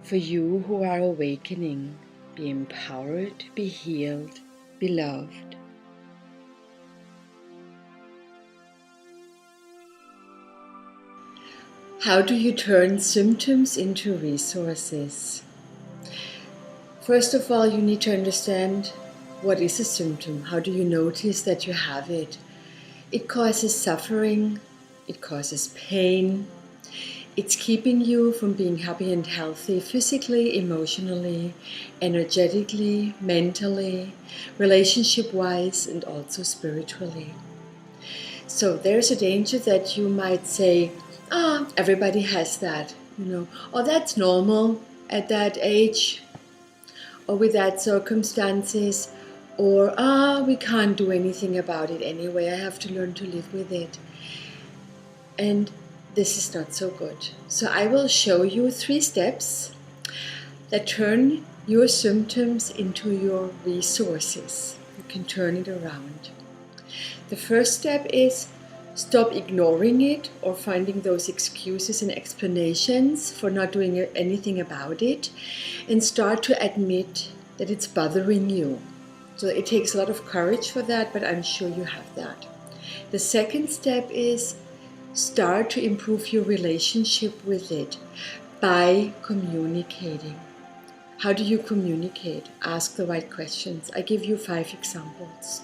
For you who are awakening, be empowered, be healed, be loved. How do you turn symptoms into resources? First of all, you need to understand what is a symptom. How do you notice that you have it? It causes suffering, it causes pain, it's keeping you from being happy and healthy physically, emotionally, energetically, mentally, relationship-wise, and also spiritually. So there's a danger that you might say, everybody has that, or that's normal at that age, or with that circumstances, or we can't do anything about it anyway, I have to learn to live with it. And this is not so good. So I will show you 3 steps that turn your symptoms into your resources. You can turn it around. The first step is stop ignoring it or finding those excuses and explanations for not doing anything about it, and start to admit that it's bothering you. So it takes a lot of courage for that, but I'm sure you have that. The second step is start to improve your relationship with it by communicating. How do you communicate? Ask the right questions. I give you 5 examples.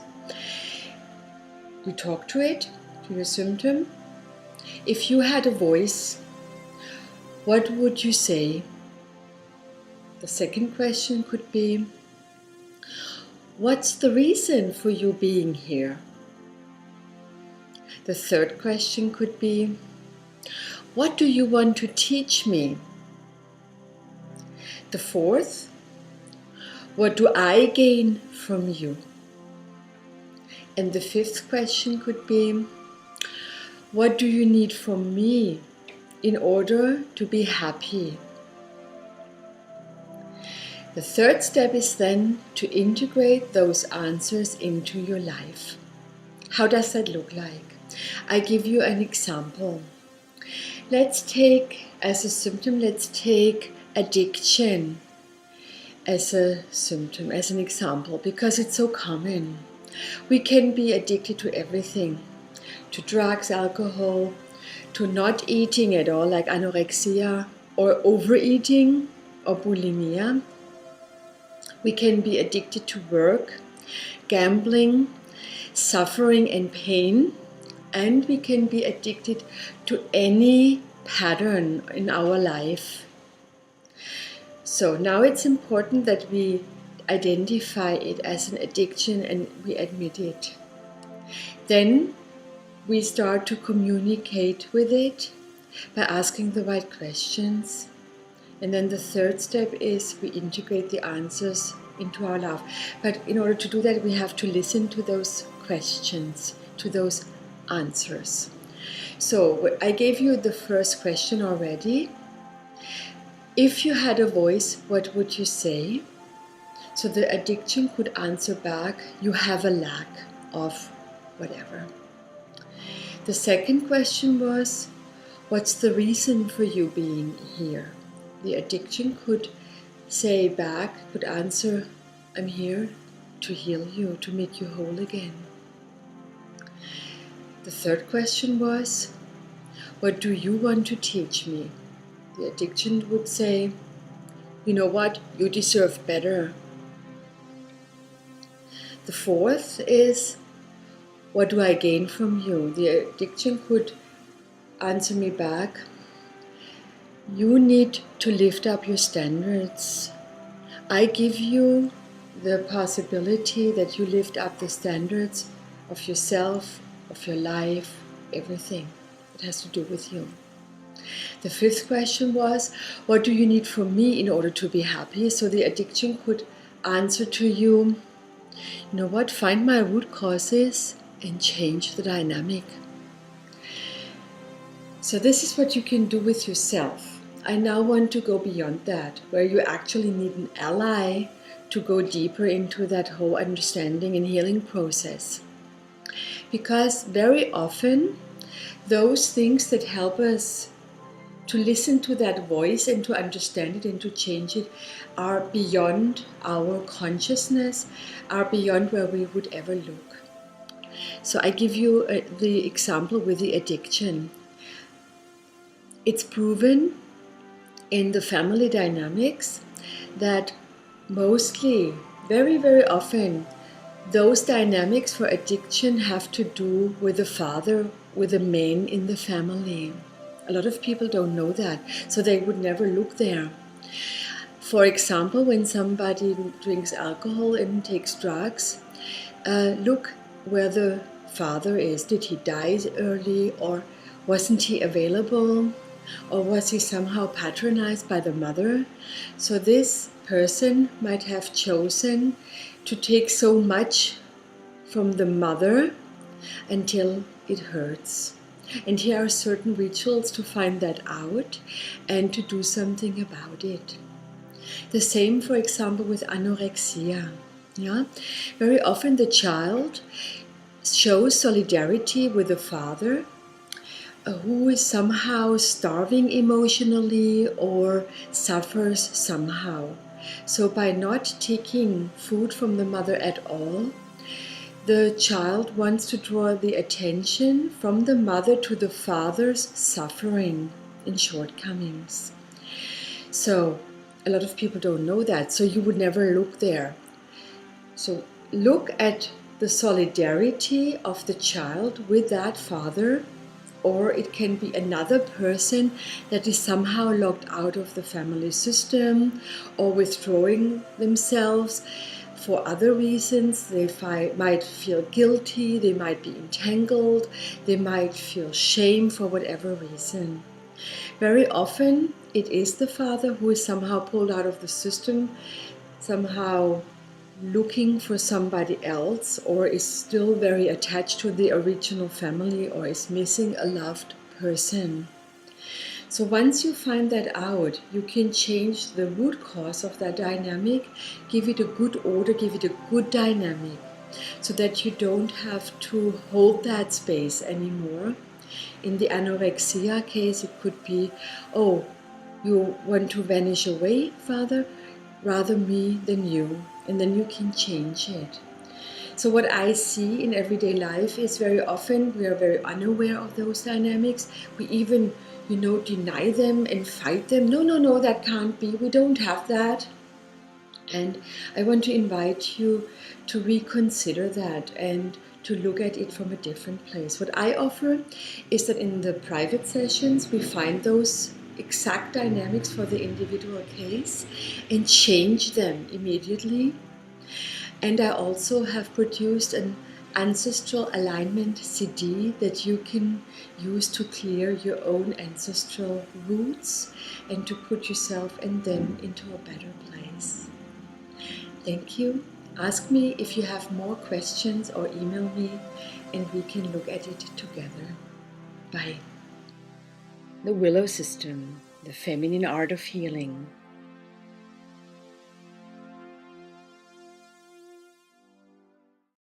You talk to it, to your symptom. If you had a voice, what would you say? The second question could be, what's the reason for you being here? The third question could be, what do you want to teach me? The fourth, what do I gain from you? And the fifth question could be, what do you need from me in order to be happy? The third step is then to integrate those answers into your life. How does that look like? I give you an example. Let's take as a symptom, let's take addiction as a symptom, as an example, because it's so common. We can be addicted to everything, to drugs, alcohol, to not eating at all, like anorexia, or overeating, or bulimia. We can be addicted to work, gambling, suffering and pain, and we can be addicted to any pattern in our life. So now it's important that we identify it as an addiction and we admit it. Then we start to communicate with it by asking the right questions. And then the third step is we integrate the answers into our life. But in order to do that, we have to listen to those questions, to those answers. So I gave you the first question already. If you had a voice, what would you say? So the addiction could answer back, you have a lack of whatever. The second question was, what's the reason for you being here? The addiction could say back, could answer, I'm here to heal you, to make you whole again. The third question was, what do you want to teach me? The addiction would say, you know what, you deserve better. The fourth is, what do I gain from you? The addiction could answer me back, you need to lift up your standards. I give you the possibility that you lift up the standards of yourself, of your life, everything that has to do with you. The fifth question was, what do you need from me in order to be happy? So the addiction could answer to you, you know what, find my root causes and change the dynamic. So this is what you can do with yourself. I now want to go beyond that, where you actually need an ally to go deeper into that whole understanding and healing process. Because very often, those things that help us to listen to that voice and to understand it and to change it are beyond our consciousness, are beyond where we would ever look. So I give you the example with the addiction. It's proven in the family dynamics that mostly, very, very often, those dynamics for addiction have to do with the father, with the man in the family. A lot of people don't know that, so they would never look there. For example, when somebody drinks alcohol and takes drugs, look where the father is. Did he die early, or wasn't he available, or was he somehow patronized by the mother? So this person might have chosen to take so much from the mother until it hurts. And here are certain rituals to find that out and to do something about it. The same, for example, with anorexia. Yeah? Very often the child shows solidarity with the father who is somehow starving emotionally or suffers somehow. So by not taking food from the mother at all, the child wants to draw the attention from the mother to the father's suffering and shortcomings. So a lot of people don't know that, so you would never look there. So look at the solidarity of the child with that father, or it can be another person that is somehow locked out of the family system or withdrawing themselves for other reasons. They might feel guilty, they might be entangled, they might feel shame for whatever reason. Very often it is the father who is somehow pulled out of the system, somehow looking for somebody else, or is still very attached to the original family, or is missing a loved person. So once you find that out, you can change the root cause of that dynamic, give it a good order, give it a good dynamic, so that you don't have to hold that space anymore. In the anorexia case, it could be, oh, you want to vanish away, Father? Rather me than you. And then you can change it. So what I see in everyday life is very often we are very unaware of those dynamics. We even, deny them and fight them. No, that can't be. We don't have that. And I want to invite you to reconsider that and to look at it from a different place. What I offer is that in the private sessions, we find those exact dynamics for the individual case and change them immediately. And I also have produced an ancestral alignment CD that you can use to clear your own ancestral roots and to put yourself and them into a better place. Thank you. Ask me if you have more questions or email me and we can look at it together. Bye. The Willow System, the feminine art of healing.